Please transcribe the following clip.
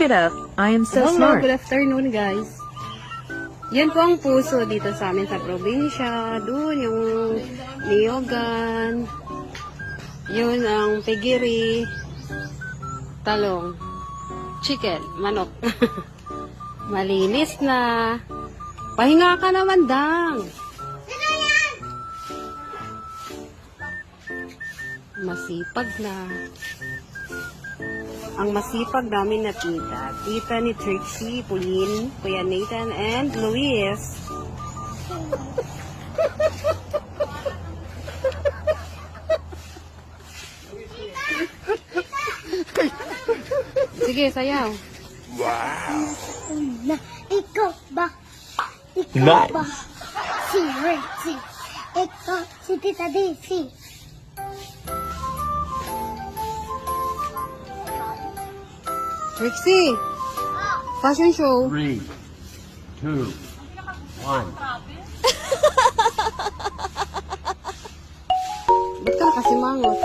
keep it up. I am so Hello, smart. good afternoon guys. Yan po ang puso dito sa amin sa probinsya. Doon yung niyogan. Yun ang pigiri. Talong. Chicken. Manok. Malinis na. Pahinga ka naman, Dang. Masipag na. Ang masipag namin na tita. Tita ni Trixie, Pauline, Kuya Nathan, and Luis. Sige, sayaw. Na, ikaw ba? Ikaw Nice. ba? Si Rexy. Ikaw, si Tita Daisy. Trixie! Fashion show. 3, 2, 1. Ba't ka kasi mangot?